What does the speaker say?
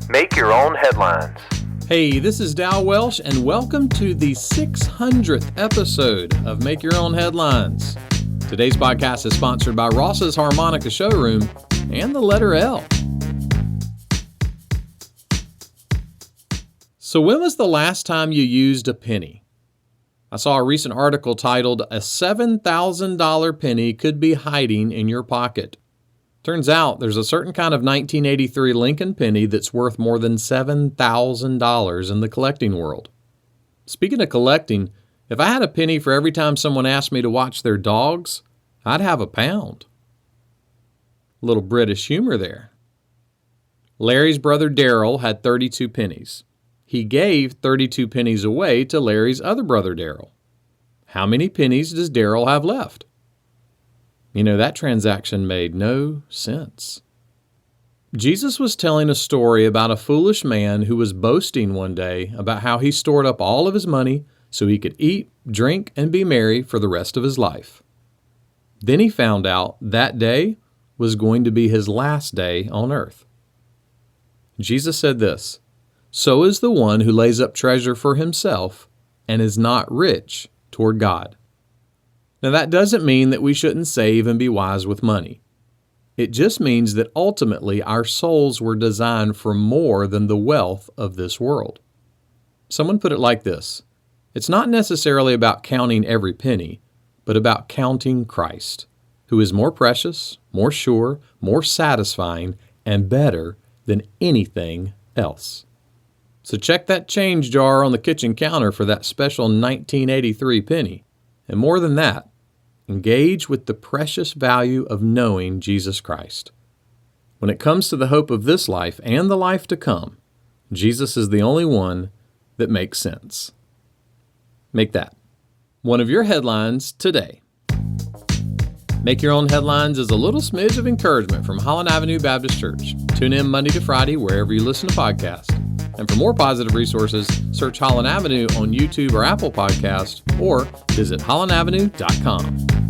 Make your own headlines. Hey, this is Dow Welsh, and welcome to the 600th episode of Make Your Own Headlines. Today's podcast is sponsored by Ross's Harmonica Showroom and the letter L. So when was the last time you used a penny? I saw a recent article titled, "A $7,000 penny could be hiding in your pocket." Turns out there's a certain kind of 1983 Lincoln penny that's worth more than $7,000 in the collecting world. Speaking of collecting, if I had a penny for every time someone asked me to watch their dogs, I'd have a pound. A little British humor there. Larry's brother Daryl had 32 pennies. He gave 32 pennies away to Larry's other brother Daryl. How many pennies does Daryl have left? You know, that transaction made no sense. Jesus was telling a story about a foolish man who was boasting one day about how he stored up all of his money so he could eat, drink, and be merry for the rest of his life. Then he found out that day was going to be his last day on earth. Jesus said this, "So is the one who lays up treasure for himself and is not rich toward God." Now, that doesn't mean that we shouldn't save and be wise with money. It just means that ultimately our souls were designed for more than the wealth of this world. Someone put it like this: it's not necessarily about counting every penny, but about counting Christ, who is more precious, more sure, more satisfying, and better than anything else. So check that change jar on the kitchen counter for that special 1983 penny. And more than that, engage with the precious value of knowing Jesus Christ. When it comes to the hope of this life and the life to come, Jesus is the only one that makes sense. Make that one of your headlines today. Make Your Own Headlines is a little smidge of encouragement from Holland Avenue Baptist Church. Tune in Monday to Friday wherever you listen to podcasts. And for more positive resources, search Holland Avenue on YouTube or Apple Podcasts, or visit hollandavenue.com.